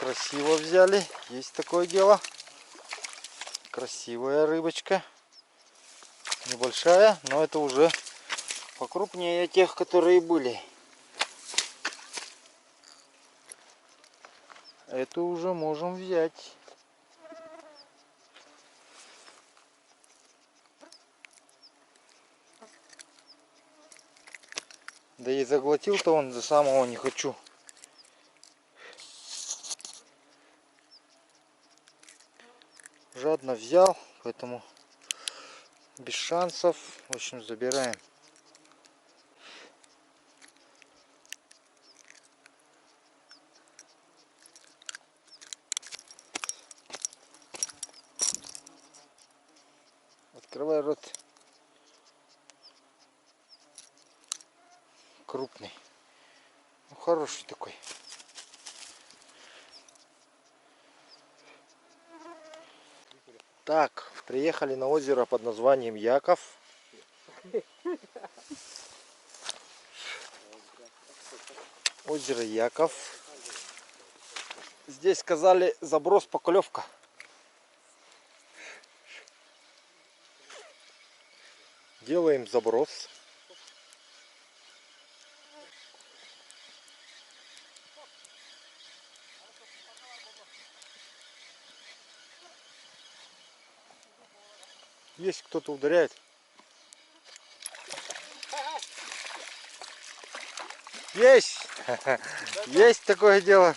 Красиво взяли. Есть такое дело. Красивая рыбочка. Небольшая, но это уже покрупнее тех, которые были. Эту уже можем взять. Да и заглотил-то он за самого не хочу. Жадно взял, поэтому без шансов. В общем, забираем. Открывай рот. Крупный. Ну, хороший такой. Так, приехали на озеро под названием Яков. Озеро Яков. Здесь сказали заброс поклевка. Делаем заброс. Есть кто-то ударяет. Есть! Есть такое дело.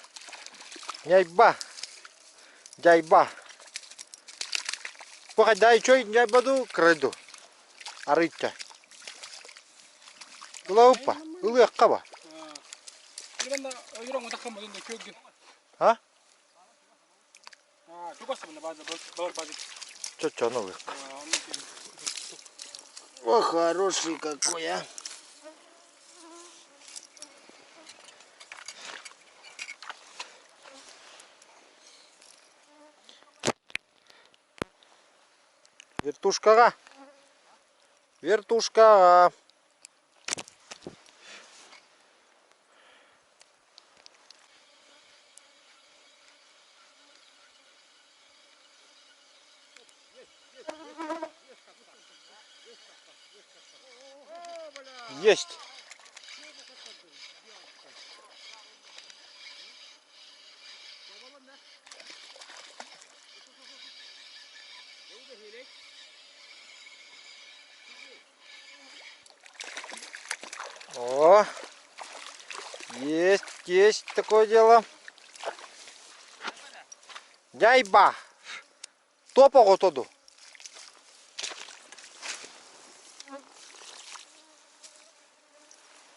Няйба. Дяйба. Походай, чой няйбаду крайду. Арыта. Улаупа. Улыаккаба. А? Чё, новый. О, хороший какой, а. Вертушка. Вертушка. Есть. О, есть такое дело. Дяйба. Топого тоду.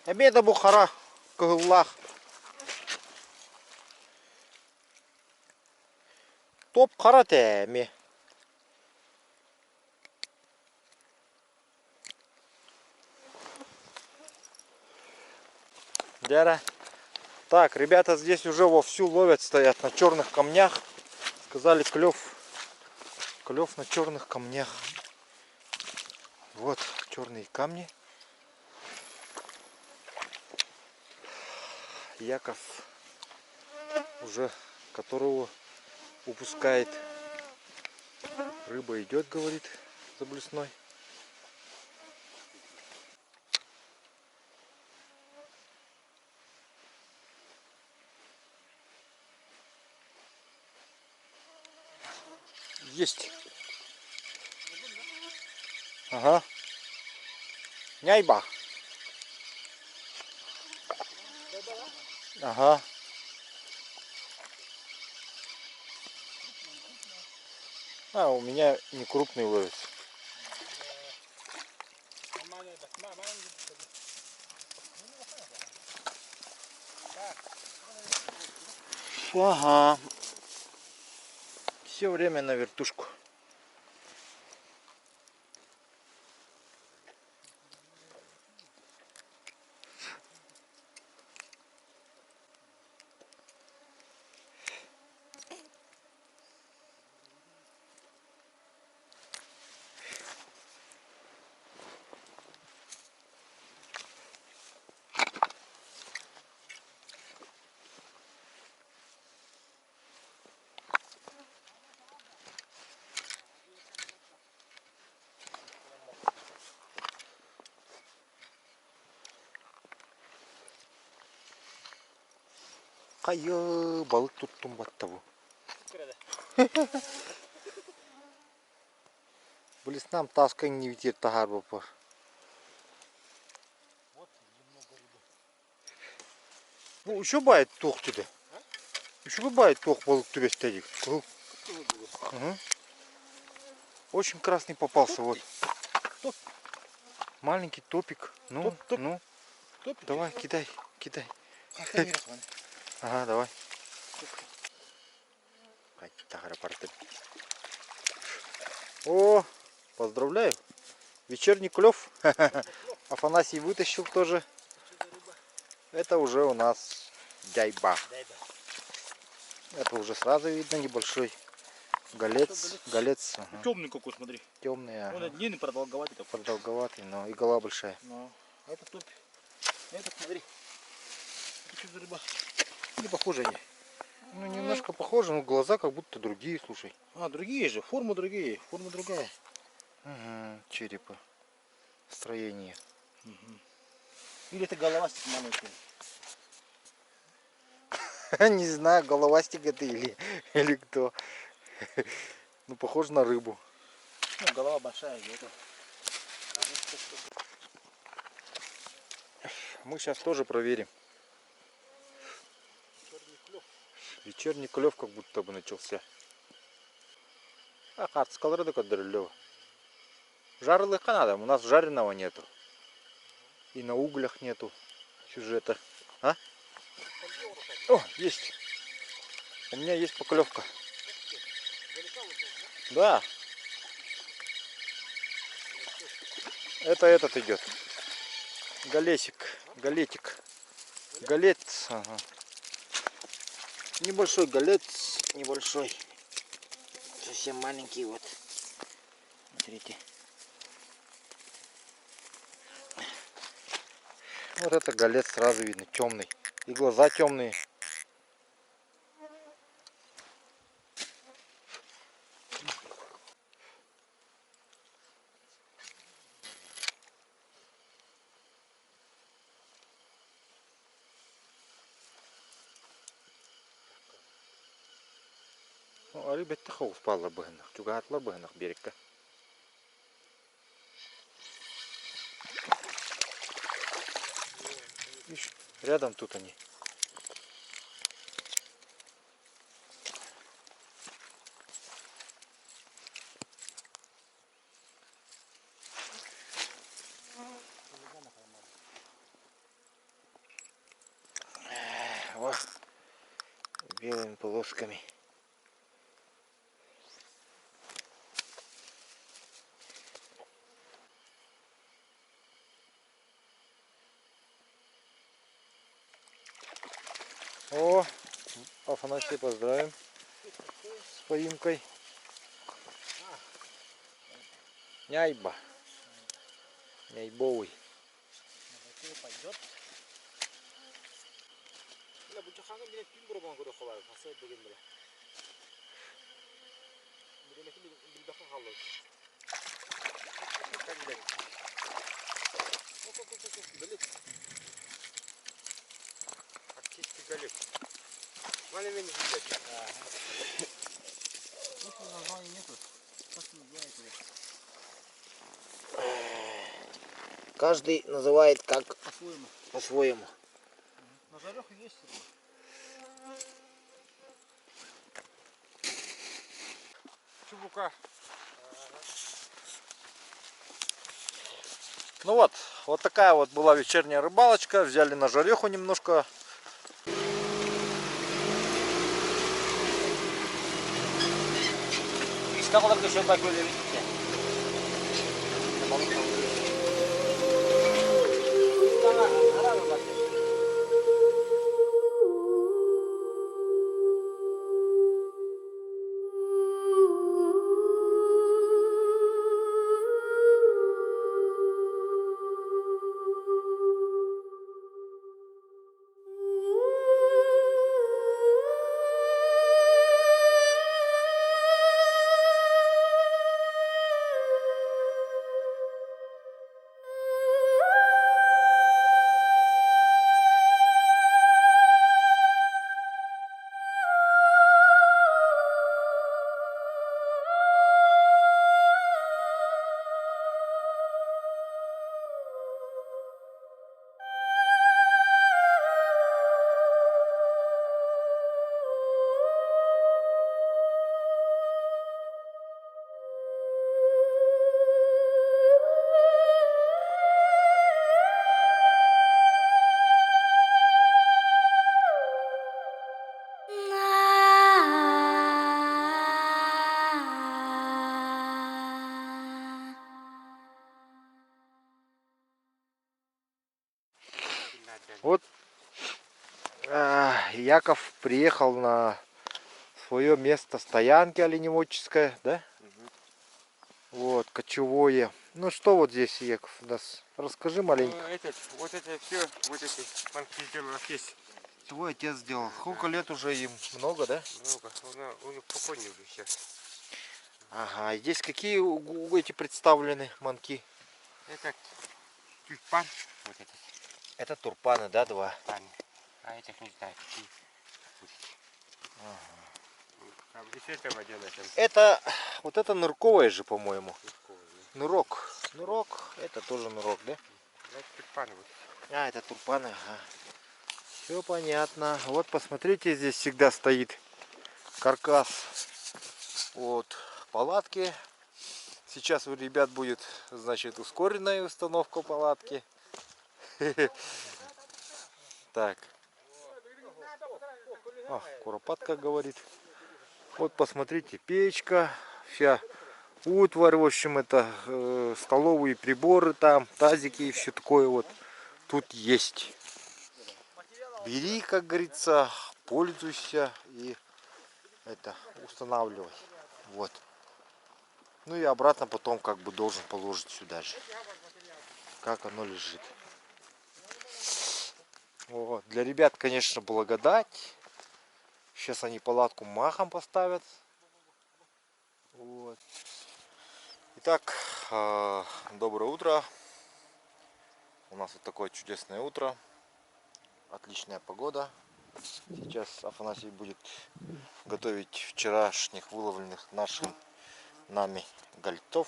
Обеда бухара. Кыллах. Топ каратеми. Дяра. Так, ребята здесь уже вовсю ловят, стоят на черных камнях. Сказали, клев на черных камнях. Вот черные камни. Яков уже которого упускает. Рыба идет, говорит, за блесной. Есть. Ага. Няйба. Ага. А, у меня не крупный ловится. Ага. Все время на вертушку. Kayı balık tuttum battı bu. Блин, нам таской не видит тагар бапа. Bu еще бает тох туда. Еще бывает тох балык тебе стадик. Угу. Очень красный попался вот. Маленький топик. Ну, ну. Топик? Давай, кидай, кидай. Ага, давай. О, поздравляю. Вечерний клев. Афанасий вытащил тоже. Это уже у нас дяйба. Это уже сразу видно небольшой голец. Голец. Ага. Темный какой, смотри. Темный. Ага. Он длинный, продолговатый такой. Продолговатый, но и голова большая. Но это топ. Это смотри. Это что за рыба? Не похоже они. Ну немножко похоже, но глаза как будто другие, слушай. А, другие же, форма другие, форма другая. Угу, черепа. Строение. Угу. Или это головастик маленький. Не знаю, головастик это или кто. Ну похоже на рыбу. Ну, голова большая. Это. Мы сейчас тоже проверим. Вечерний клев как будто бы начался. А карт скалрыда кадрлёва. Жарлыка надо, у нас жареного нету. И на углях нету сюжета. А? О, есть. У меня есть поклевка. Да. Это этот идет. Галесик. Галетик. Галец. Ага. Небольшой галец. Небольшой. Совсем маленький вот. Смотрите. Вот это галец сразу видно. Темный. И глаза темные. Ну, а ребята хау спала быгнах. Чуга атла быгнах берегка. Видишь, рядом тут они. Вот. Белыми полосками. О, Афанасий, поздравим с поимкой. Няйба. Няйбовый. Пойдет. Практически галек. Маленький не видать. Названия нету. Каждый называет как По-своему. по-своему. На жареху есть рыба. Чубука. Ну вот такая вот была вечерняя рыбалочка. Взяли на жареху немножко. Вот Яков приехал на свое место стоянки оленеводческое, да? Вот, кочевое. Ну что вот здесь, Яков, у нас? Расскажи маленько. Вот это все, вот эти манки сделаны есть. Твой отец сделал. Сколько лет уже им? Много, да? Много. Он покойный уже сейчас. Ага, и здесь какие эти представлены манки? Это тюльпан. Вот это. Это турпаны, да, два? Тюльпан. А этих не знаю какие. А здесь это водяная там. Это, вот это нырковое же, по-моему. Нырок. Нырок, это тоже нырок, да? Это тюльпан вот. А, это турпаны, ага. Все понятно. Вот посмотрите, здесь всегда стоит каркас от палатки. Сейчас у ребят будет, значит, ускоренная установка палатки. Так. Куропатка говорит. Вот посмотрите, печка, вся утварь, в общем, это столовые приборы там, тазики и все такое вот тут есть. Бери, как говорится, пользуйся и это устанавливай. Вот. Ну и обратно потом как бы должен положить сюда же, как оно лежит. Вот. Для ребят, конечно, благодать. Сейчас они палатку махом поставят. Вот. Итак, доброе утро. У нас вот такое чудесное утро. Отличная погода. Сейчас Афанасий будет готовить вчерашних выловленных нами гольцов.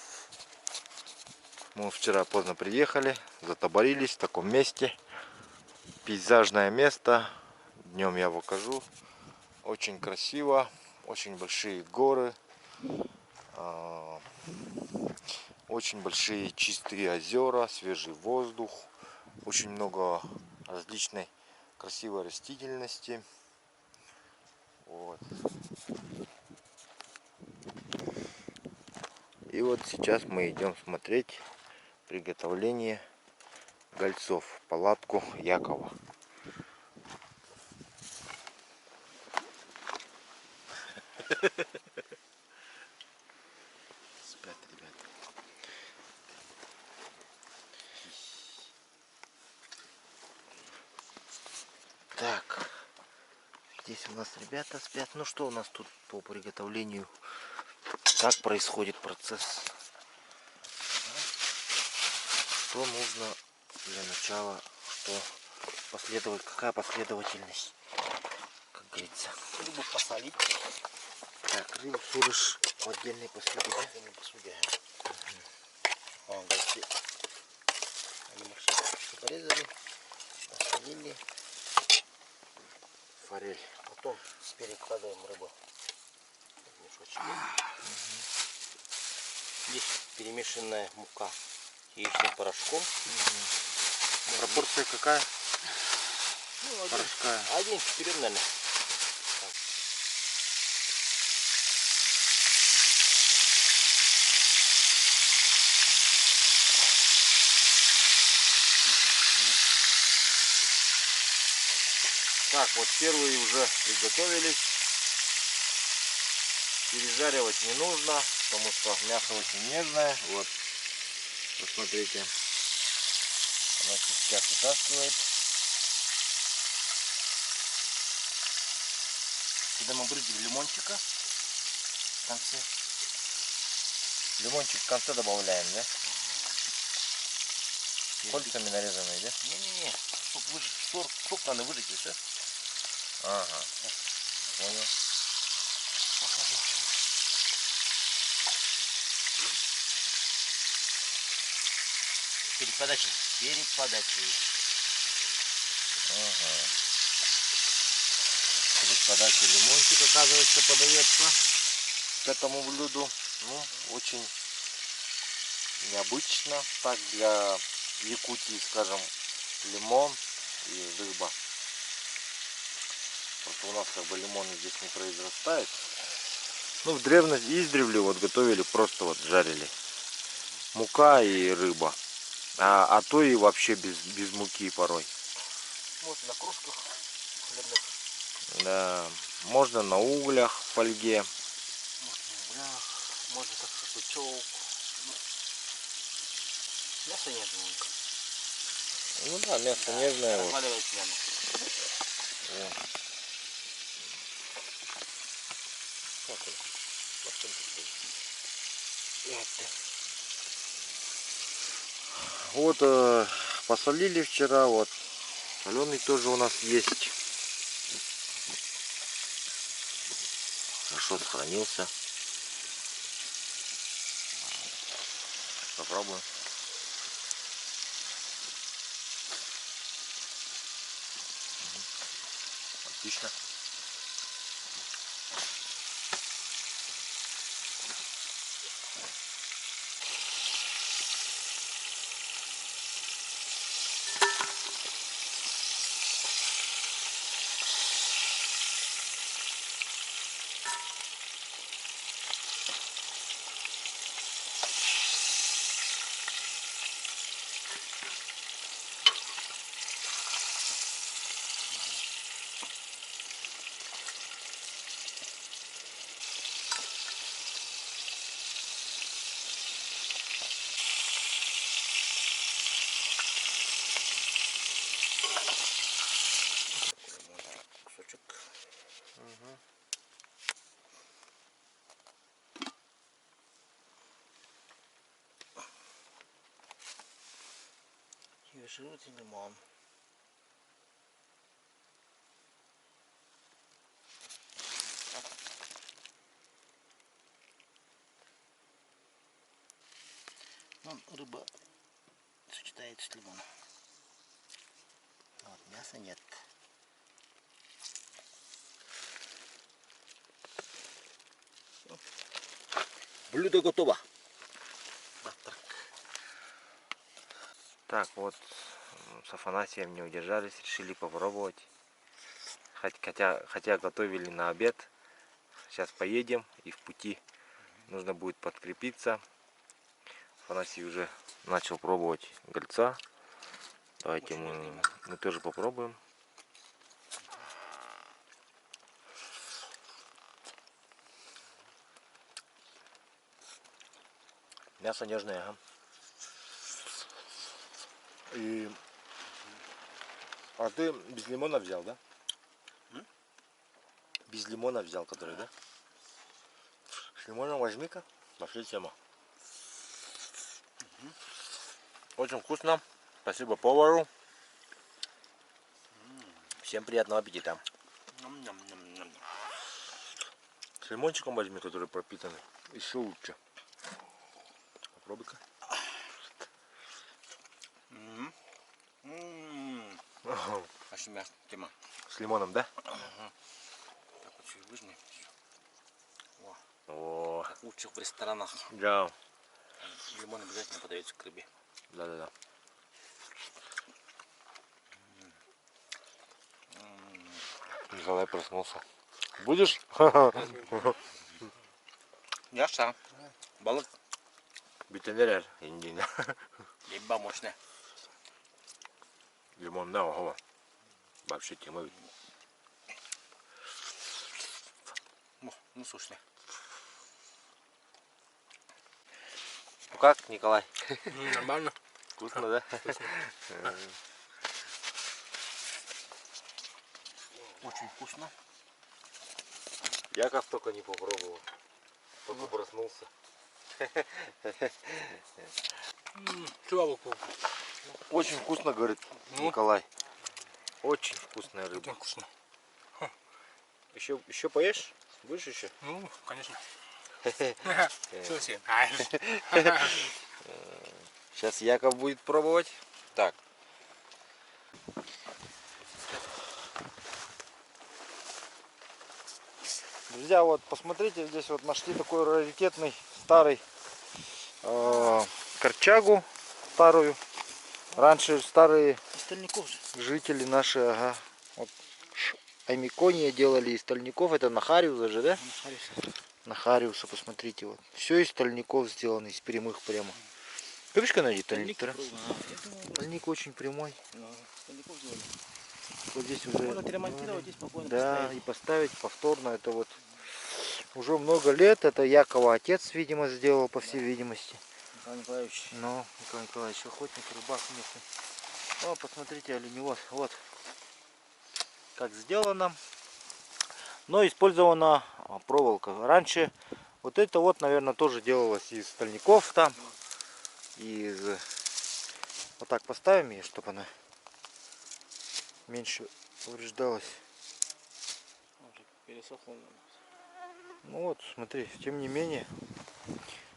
Мы вчера поздно приехали, затоборились в таком месте. Пейзажное место. Днем я покажу. Очень красиво. Очень большие горы. Очень большие чистые озера, свежий воздух. Очень много различной красивой растительности. Вот. И вот сейчас мы идем смотреть приготовление гольцов, палатку Якова. Спят ребята. Так, здесь у нас ребята спят. Ну что у нас тут по приготовлению? Как происходит процесс? Что нужно для начала? Что последовать? Какая последовательность? Как говорится. Рыбу посолить. Так, рыбу солишь в отдельной посуде, да? Отдельной посуде. Гольцы. Они маршруточки порезали, посолили. Форель. Потом перекладываем рыбу в мешочки. Здесь перемешанная мука с яичным порошком. Пропорция какая? Ну, Порошка. 1:4, наверное. Так, вот первые уже приготовились. Пережаривать не нужно, потому что мясо очень нежное. Вот, посмотрите. Она кистяк вытаскивает. Сюда мы брызгали лимончика в конце. Лимончик в конце добавляем, да? Кольцами нарезанные, да? Не-не-не. Сок надо выжать еще. Ага. Понял. Перед подачей. Перед подачей. Ага. Перед подачей лимончик, оказывается, подается к этому блюду. Ну, очень необычно. Так для Якутии, скажем, лимон и рыба. Просто у нас как бы лимоны здесь не произрастает. Ну, в древности издревле вот готовили, просто вот жарили. Мука и рыба. А то и вообще без муки порой. Вот на кружках хлебных. Да, можно на углях, в фольге. Можно на углях, можно как шашлычок. Ну, мясо нежненько. Ну да, мясо нежное. Вот. Разваливает прямо. Вот. Как это? Вот посолили вчера, вот соленый тоже у нас есть. Хорошо сохранился. Попробуем. Отлично. Кусочек. И желтый лимон. Вон рыба сочетается с лимоном. Вот, мяса нет. Блюдо готово. Завтрак. Так, вот с Афанасием не удержались, решили попробовать. Хотя готовили на обед. Сейчас поедем и в пути нужно будет подкрепиться. Афанасий уже начал пробовать гольца. Давайте мы тоже попробуем. Мясо нежное, ага. А ты без лимона взял, да? Без лимона взял, который, да? С лимоном возьми-ка. Пошли тема. Очень вкусно. Спасибо повару. Всем приятного аппетита. С лимончиком возьми, который пропитанный. Еще лучше. Попробуй-ка. Аж мясо тема. С лимоном, да? Так вот чуть выжми. О, Как лучше в ресторанах. да. Лимон обязательно подается к рыбе. Да. Николай проснулся. Будешь? Яша. Балык. Битенерер. Индия. Либо мощная. Лимон, да, ого. Вообще тема. Ну сушный. Ну как, Николай? Нормально. Вкусно, да? Очень вкусно. Яков только не попробовал. Только проснулся. Очень вкусно, говорит Николай. Очень вкусная рыба. Очень вкусно. Еще поешь? Будешь еще? Ну, конечно. Сейчас Яков будет пробовать. Так. Друзья, вот посмотрите, здесь вот нашли такой раритетный старый корчагу старую. Раньше старые Стальников же. жители наши, ага, вот, аймикония делали из стальников. Это Нахариуса же, да? Нахариуса, посмотрите, вот. Все из стальников сделано, из прямых прямо. Любишь, когда найти стальник? Стальник очень прямой. Стальников делали. Вот здесь уже... Можно отремонтировать, здесь спокойно Да, поставить. и поставить повторно. Это вот уже много лет. Это Якова отец, видимо, сделал, по всей видимости. Николай Николаевич. Ну, Николай Николаевич, охотник, рыбак местный. О, посмотрите, оленевод. Вот как сделано. Но использована проволока. Раньше вот это вот, наверное, тоже делалось из стальников там. Из... Вот так поставим ее, чтобы она меньше повреждалась. Пересохло. Ну вот, смотри, тем не менее.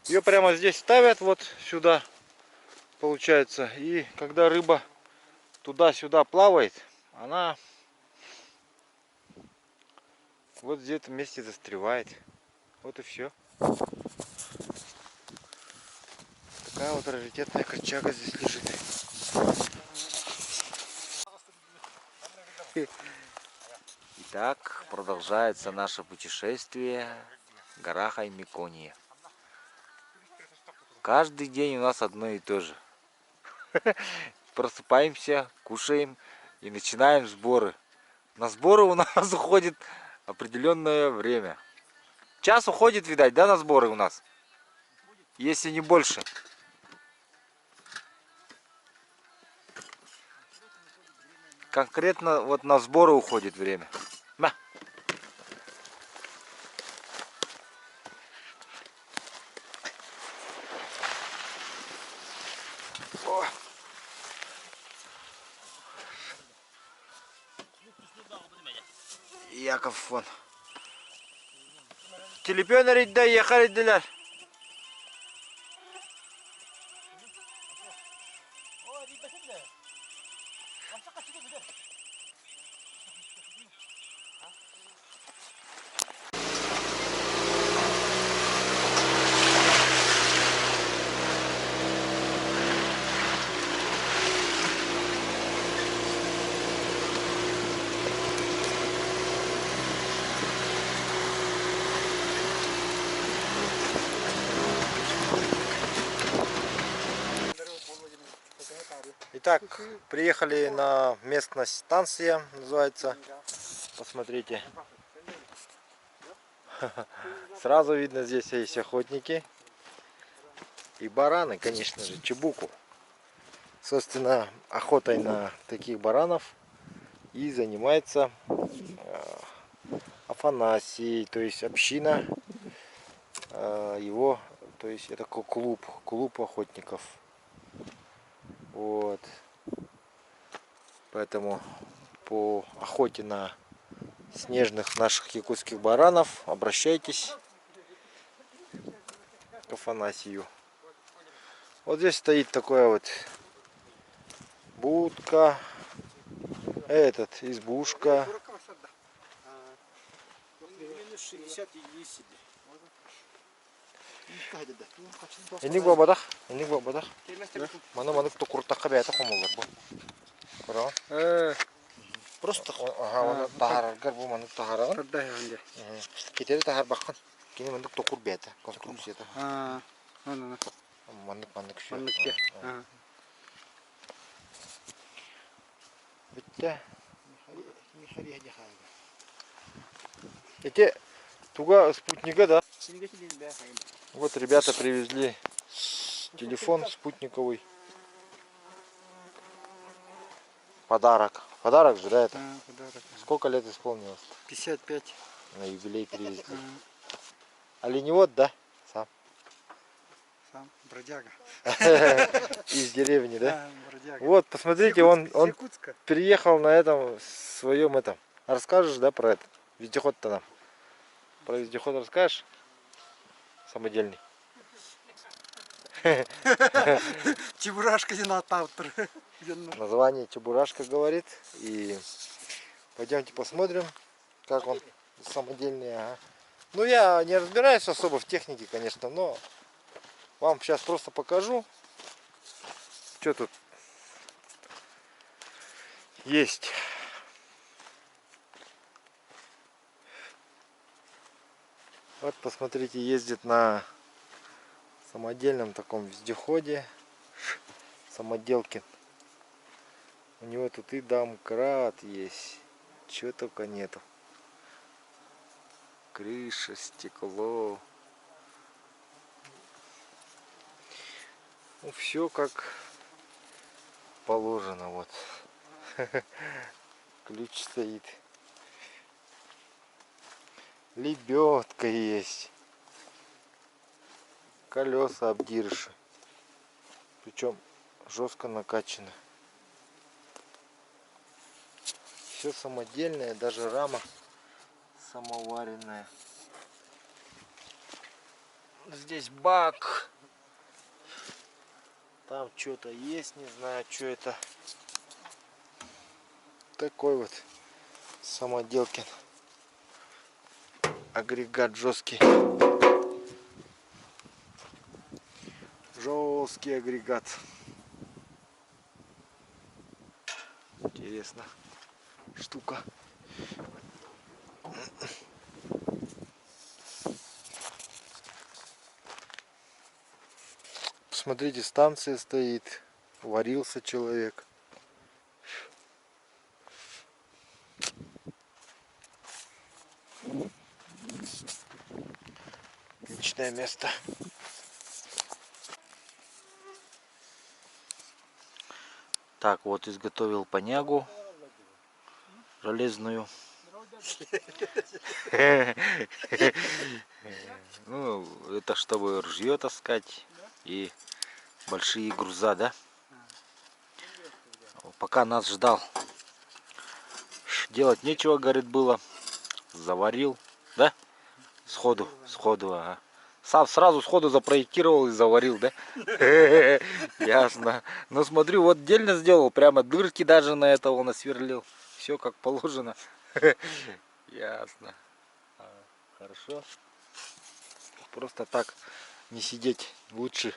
Ее прямо здесь ставят, вот сюда, получается. И когда рыба туда-сюда плавает, она вот здесь в этом месте застревает. Вот и все. Такая вот раритетная корчага здесь лежит. Итак, продолжается наше путешествие в горах Аймеконии. Каждый день у нас одно и то же. Просыпаемся, кушаем и начинаем сборы. На сборы у нас уходит определенное время. Час уходит, видать, да, на сборы у нас? Если не больше. Конкретно вот на сборы уходит время. На. О. Яков вон. Телепенерить да ехали деля. Итак, приехали на местность станция, называется. Посмотрите. Сразу видно, здесь есть охотники. И бараны, конечно же, чебуку. Собственно, охотой на таких баранов и занимается Афанасий, то есть община его, то есть это клуб охотников. Вот. Поэтому по охоте на снежных наших якутских баранов обращайтесь к Афанасию. Вот здесь стоит такое вот будка, избушка. Эник бабадах, мана маны кто куртакка бята хомолар бу. Просто ага, тахар гарбу маны тахараган. Кетери тахар баккан. Кини маны кто кур бята конструкцията. Маны все. Битте. Эти туга спутника, да? Вот ребята привезли телефон спутниковый. Подарок. Подарок же, да, это? Подарок. Сколько лет исполнилось? 55. На юбилей привезли. Оленевод, да? Сам. Сам бродяга. Из деревни, да? Да, бродяга. Вот, посмотрите, он Якутска. приехал на этом своем этом. Расскажешь, да, про это? Вездеход-то нам. Про вездеход расскажешь? Самодельный. Чебурашка динотавтор. Название Чебурашка говорит. И пойдемте посмотрим, как он самодельный. Ага. Ну, я не разбираюсь особо в технике, конечно, но вам сейчас просто покажу, что тут есть. Вот, посмотрите, ездит на самодельном таком вездеходе. Самоделкин. У него тут и домкрат есть. Чего только нету. Крыша, стекло. Ну, все как положено. Вот. Ключ стоит. Лебедка есть. Колеса обдирыши. Причем жестко накачано. Все самодельное, даже рама самоваренная. Здесь бак. Там что-то есть, не знаю, что это. Такой вот самоделкин. Агрегат жесткий. Жесткий агрегат. Интересно. Штука. Посмотрите, станция стоит. Варился человек. Отличное место. Так, вот изготовил понягу железную. Ну, это чтобы ружье таскать и большие груза, да? Пока нас ждал. Делать нечего, говорит, было. Заварил, да? Сходу, ага. Сам сразу сходу запроектировал и заварил, да? Ясно. Но смотрю, вот отдельно сделал, прямо дырки даже на этого насверлил. Все как положено. Ясно. Хорошо. Просто так не сидеть. Лучше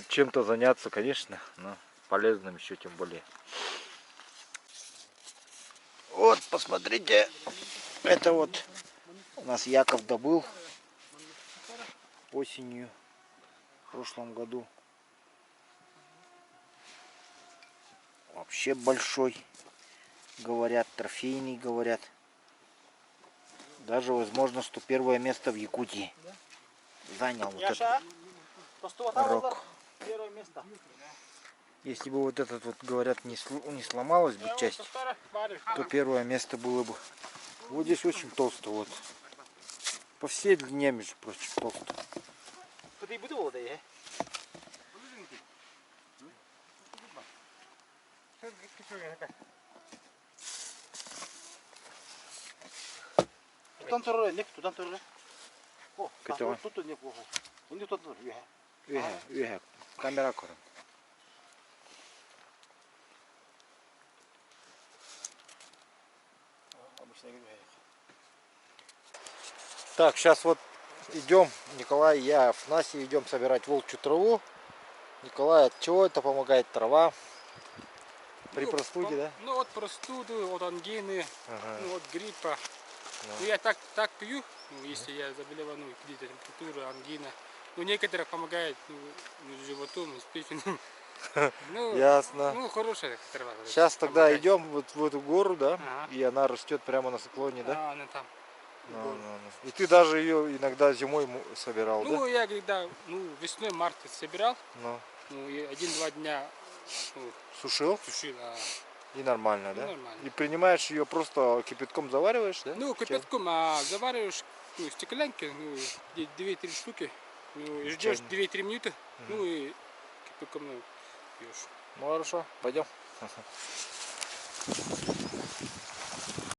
чем-то заняться, конечно, но полезным еще тем более. Вот, посмотрите, это вот у нас Яков добыл осенью в прошлом году. Вообще большой, говорят, трофейный, говорят. Даже, возможно, что первое место в Якутии занял вот этот рог. Первое место. Если бы вот этот вот, говорят, не сломалась бы часть, то первое место было бы. Вот здесь очень толсто, вот. По всей длине, между прочим, толсто. Тудан тұрыр, не тудан тұрыр. О, Кетті тут не плохо. Онда тут тұр. Үйе, камера көрін. Так, сейчас вот идем, Николай, я, Афанасий, идем собирать волчью траву. Николай, от чего это помогает трава? При простуде, да? Ну, от простуды, от ангины, Ага. ну, от гриппа. Ну, я так пью, ну, если я заболеваю, ну, где-то температура, ангина. Ну, некоторые помогает, ну, животом, с печенью. Ну, Ясно. ну, хорошая трава. Сейчас тогда помогает. идем вот в эту гору, да? Ага. И она растет прямо на склоне, да? А, она там. Ну. И ты даже ее иногда зимой собирал, Ну, да? я когда, ну, весной, марте собирал, Ну. ну, и 1-2 дня, ну, Сушил сушил, и нормально, ну, да? нормально. И принимаешь ее просто кипятком завариваешь, да? Ну, кипятком завариваешь, ну, стеклянки, ну, 2-3 штуки, ну, и ждешь Чайник. 2-3 минуты, ну, и кипятком, ну, пьешь. Ну хорошо, пойдем.